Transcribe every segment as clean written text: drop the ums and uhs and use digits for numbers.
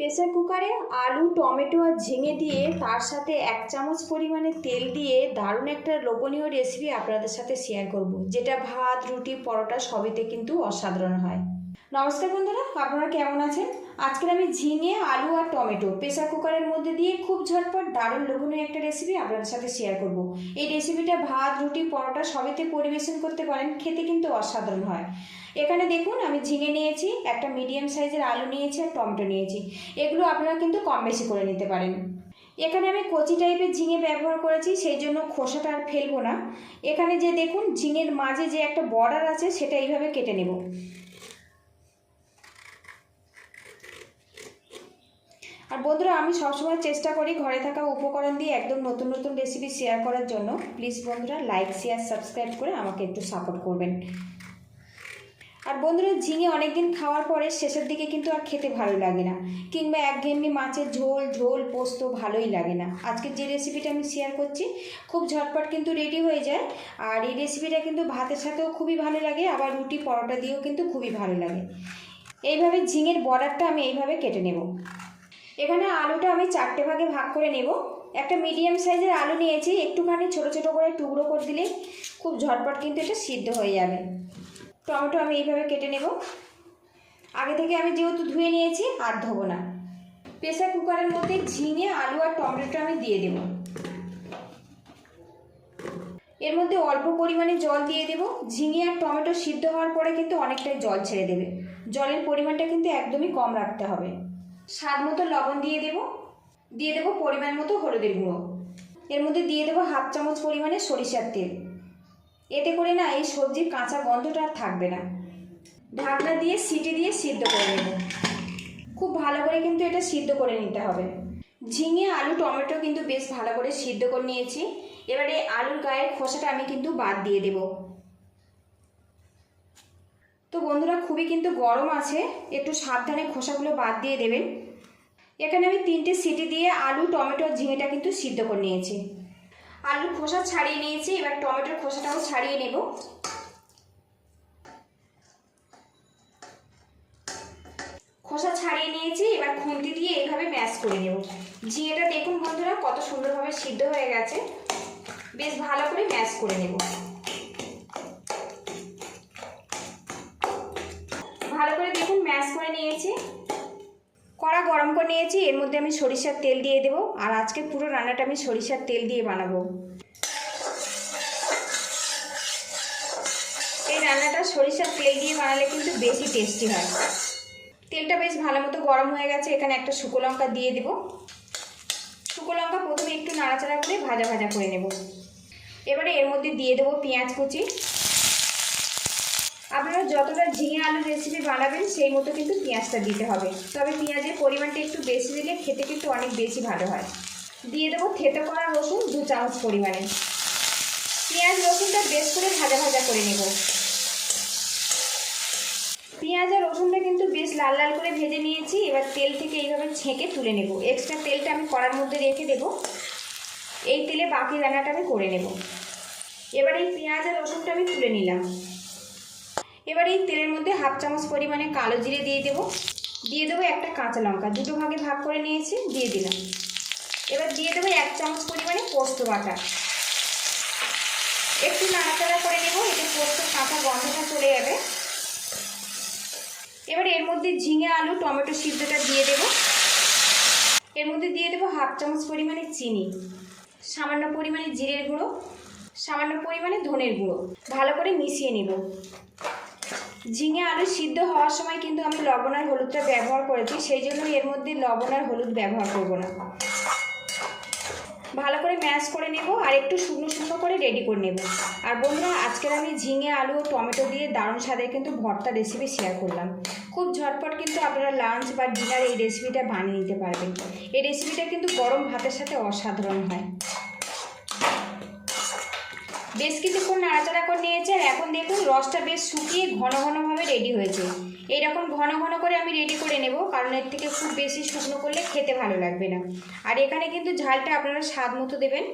Pressure কুকারে আলু, tomato আর ঝিঙে দিয়ে তার সাথে 1 চামচ পরিমাণে তেল দিয়ে দারুণ একটা লোভনীয় রেসিপি আপনাদের সাথে শেয়ার করব, যেটা ভাত, রুটি, পরোটা সবেতে কিন্তু অসাধারণ হয়। নমস্কার বন্ধুরা, আপনারা কেমন আছেন? আজকে আমি ঝিঙে, আলু আর টমেটো প্রেসার কুকারের মধ্যে দিয়ে খুব ঝটপট দারুণ লোভনীয় একটা রেসিপি আপনাদের সাথে শেয়ার করব। এই রেসিপিটা ভাত, রুটি, পরোটা সবেতে পরিবেশন করতে পারেন, খেতে কিন্তু অসাধারণ হয়। এখানে দেখুন আমি ঝিঙে নিয়েছি, একটা মিডিয়াম সাইজের আলু নিয়েছি আর টমেটো নিয়েছি। এগুলো আপনারা কিন্তু কম বেশি করে নিতে পারেন। এখানে আমি কচি টাইপের ঝিঙে ব্যবহার করেছি, সেই জন্য খোসাটা আর ফেলবো না। এখানে যে দেখুন ঝিঙের মাঝে যে একটা বর্ডার আছে সেটা এইভাবে কেটে নেব। আর বন্ধুরা, আমি সবসময় চেষ্টা করি ঘরে থাকা উপকরণ দিয়ে একদম নতুন নতুন রেসিপি শেয়ার করার জন্য। প্লিজ বন্ধুরা, লাইক, শেয়ার, সাবস্ক্রাইব করে আমাকে একটু সাপোর্ট করবেন। আর বন্ধুরা, ঝিঙে অনেকদিন খাওয়ার পরে শেষের দিকে কিন্তু আর খেতে ভালো লাগে না, কিংবা একঘেয়েমি মাছের ঝোল ঝোল পোস্ত ভালোই লাগে না। আজকে যে রেসিপিটা আমি শেয়ার করছি খুব ঝটপট কিন্তু রেডি হয়ে যায়। আর এই রেসিপিটা কিন্তু ভাতের সাথেও খুবই ভালো লাগে, আবার রুটি, পরোটা দিয়েও কিন্তু খুবই ভালো লাগে। এইভাবে ঝিঙের বর্ডারটা আমি এইভাবে কেটে নেব। এখানে আলুটা আমি 4টে ভাগে ভাগ করে নেব। একটা মিডিয়াম সাইজের আলু নিয়েছি, একটুখানি ছোট ছোট করে টুকরো করে দিলে খুব ঝটপট কিন্তু এটা সিদ্ধ হয়ে যাবে। টমেটো আমি এইভাবে কেটে নেব। আগে থেকে আমি যেহেতু ধুয়ে নিয়েছি আর ধোবো না। প্রেসার কুকারের মধ্যে ঝিঙে, আলু আর টমেটোটা আমি দিয়ে দেব। এর মধ্যে অল্প পরিমাণে জল দিয়ে দেব। ঝিঙে আর টমেটো সিদ্ধ হওয়ার পরে কিন্তু অনেকটাই জল ছেড়ে দেবে। জলের পরিমাণটা কিন্তু একদমই কম রাখতে হবে। স্বাদ মতো লবণ দিয়ে দেব। দিয়ে দেব পরিমাণ মতো হলুদের গুঁড়ো। এর মধ্যে দিয়ে দেবো 1/2 চামচ পরিমাণে সরিষার তেল। এতে করে না এই সবজির কাঁচা গন্ধটা আর থাকবে না। ঢাকনা দিয়ে সিটি দিয়ে সিদ্ধ করে নেব। খুব ভালো করে কিন্তু এটা সিদ্ধ করে নিতে হবে। ঝিঙে, আলু, টমেটো কিন্তু বেশ ভালো করে সিদ্ধ করে নিয়েছি। এবারে আলুর গায়ের খোসাটা আমি কিন্তু বাদ দিয়ে দেব। তো বন্ধুরা, খুবই কিন্তু গরম আছে, একটু সাবধানে খোসাগুলো বাদ দিয়ে দেবেন। এখানে আমি 3টে সিটি দিয়ে আলু, টমেটো, ঝিঙেটা কিন্তু সিদ্ধ করে নিয়েছি। আলুর খোসা ছাড়িয়ে নিয়েছি, এবার টমেটোর খোসাটাও ছাড়িয়ে নেব। খোসা ছাড়িয়ে নিয়েছি, এবার খুন্তি দিয়ে এইভাবে ম্যাশ করে নেব। ঝিঙেটা দেখুন বন্ধুরা কত সুন্দরভাবে সিদ্ধ হয়ে গেছে। বেশ ভালো করে ম্যাশ করে নেব। ভালো করে দেখুন ম্যাশ করে নিয়েছি। কড়া গরম করে নিয়েছি, এর মধ্যে আমি সরিষার তেল দিয়ে দেব। আর আজকে পুরো রান্নাটা আমি সরিষার তেল দিয়ে বানাবো। এই রান্নাটা সরিষার তেল দিয়ে বানালে কিন্তু বেশি টেস্টি হয়। তেলটা বেশ ভালো মতো গরম হয়ে গেছে, এখানে একটা শুকনো লঙ্কা দিয়ে দেব। শুকনো লঙ্কা প্রথমে একটু নাড়াচাড়া করে ভাজা ভাজা করে নেব। এবারে এর মধ্যে দিয়ে দেবো পেঁয়াজ কুচি। আপনারা যতটা ঝিঙে আলুর রেসিপি বানাবেন সেই মতো কিন্তু পেঁয়াজটা দিতে হবে, তবে পেঁয়াজের পরিমাণটা একটু বেশি দিলে খেতে কিন্তু অনেক বেশি ভালো হয়। দিয়ে দেবো থেতো করা রসুন 2 চামচ পরিমাণে। পেঁয়াজ রসুনটা বেশ করে ভাজা ভাজা করে নেব। পেঁয়াজ আর রসুনটা কিন্তু বেশ লাল লাল করে ভেজে নিয়েছি। এবার তেল থেকে এইভাবে ছেঁকে তুলে নেব। এক্সট্রা তেলটা আমি কড়ার মধ্যে রেখে দেব। এই তেলে বাকি রান্নাটা আমি করে নেব। এবার এই পেঁয়াজ আর রসুনটা আমি তুলে নিলাম। এবার এই তেলের মধ্যে 1/2 চামচ পরিমাণে কালো জিরে দিয়ে দেব। দিয়ে দেবো একটা কাঁচা লঙ্কা, 2টো ভাগে ভাগ করে নিয়েছি, দিয়ে দিলাম। এবার দিয়ে দেবো 1 চামচ পরিমাণে পোস্ত বাটা। একটু নাড়াচাড়া করে নেব, এতে পোস্ত কাঁচা গন্ধটা চলে যাবে। এবার এর মধ্যে ঝিঙে, আলু, টমেটো সিদ্ধটা দিয়ে দেব। এর মধ্যে দিয়ে দেবো 1/2 চামচ পরিমাণে চিনি, সামান্য পরিমাণে জিরের গুঁড়ো, সামান্য পরিমাণে ধনের গুঁড়ো। ভালো করে মিশিয়ে নেব। ঝিঙে আলু সিদ্ধ হওয়ার সময় কিন্তু আমি লবণ আর হলুদটা ব্যবহার করেছি, সেই জন্য এর মধ্যে লবণ আর হলুদ ব্যবহার করব না। ভালো করে ম্যাশ করে নেব আর একটু শুকনো শুকনো করে রেডি করে নেব। আর বন্ধুরা, আজকের আমি ঝিঙে, আলু ও টমেটো দিয়ে দারুণ স্বাদের কিন্তু ভর্তা রেসিপি শেয়ার করলাম। খুব ঝটপট কিন্তু আপনারা লাঞ্চ বা ডিনার এই রেসিপিটা বানিয়ে নিতে পারবেন। এই রেসিপিটা কিন্তু গরম ভাতের সাথে অসাধারণ হয়। বেশ কিছুক্ষণ নাড়াচাড়া করে নিয়েছে, আর এখন দেখুন রসটা বেশ শুকিয়ে ঘন ঘনভাবে রেডি হয়েছে। এইরকম ঘন ঘন করে আমি রেডি করে নেব, কারণ এর থেকে খুব বেশি শুকনো করলে খেতে ভালো লাগবে না। আর এখানে কিন্তু ঝালটা আপনারা স্বাদ মতো দেবেন।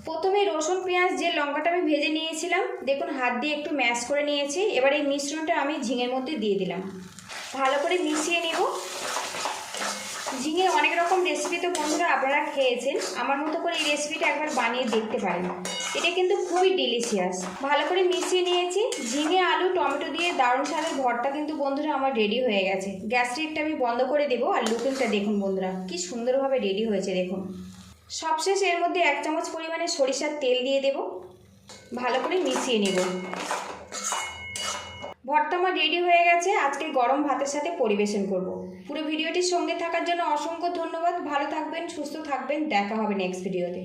প্রথমে রসুন, পেঁয়াজ, যে লঙ্কাটা আমি ভেজে নিয়েছিলাম দেখুন হাত দিয়ে একটু ম্যাশ করে নিয়েছি। এবার এই মিশ্রণটা আমি ঝিঙের মধ্যে দিয়ে দিলাম। ভালো করে মিশিয়ে নেব। ঝিঙে অনেক রকম রেসিপি তো বন্ধুরা আপনারা খেয়েছেন, আমার মতো করে এই রেসিপিটা একবার বানিয়ে দেখতে পারেন। এটা কিন্তু খুবই ডিলিশিয়াস। ভালো করে মিশিয়ে নিয়েছি। ঝিঙে, আলু, টমেটো দিয়ে দারুণ স্বাদের ভর্তা কিন্তু বন্ধুরা আমার রেডি হয়ে গেছে। গ্যাস লিডটা আমি বন্ধ করে দেবো। আর লুকিংটা দেখুন বন্ধুরা, কি সুন্দরভাবে রেডি হয়েছে দেখুন। সবশেষে এর মধ্যে 1 চামচ পরিমাণে সরিষার তেল দিয়ে দেব। ভালো করে মিশিয়ে নেব। ভর্তা আমার রেডি হয়ে গেছে। আজকে গরম ভাতের সাথে পরিবেশন করব। পুরো ভিডিওটির সঙ্গে থাকার জন্য অসংখ্য ধন্যবাদ। ভালো থাকবেন, সুস্থ থাকবেন, দেখা হবে নেক্সট ভিডিওতে।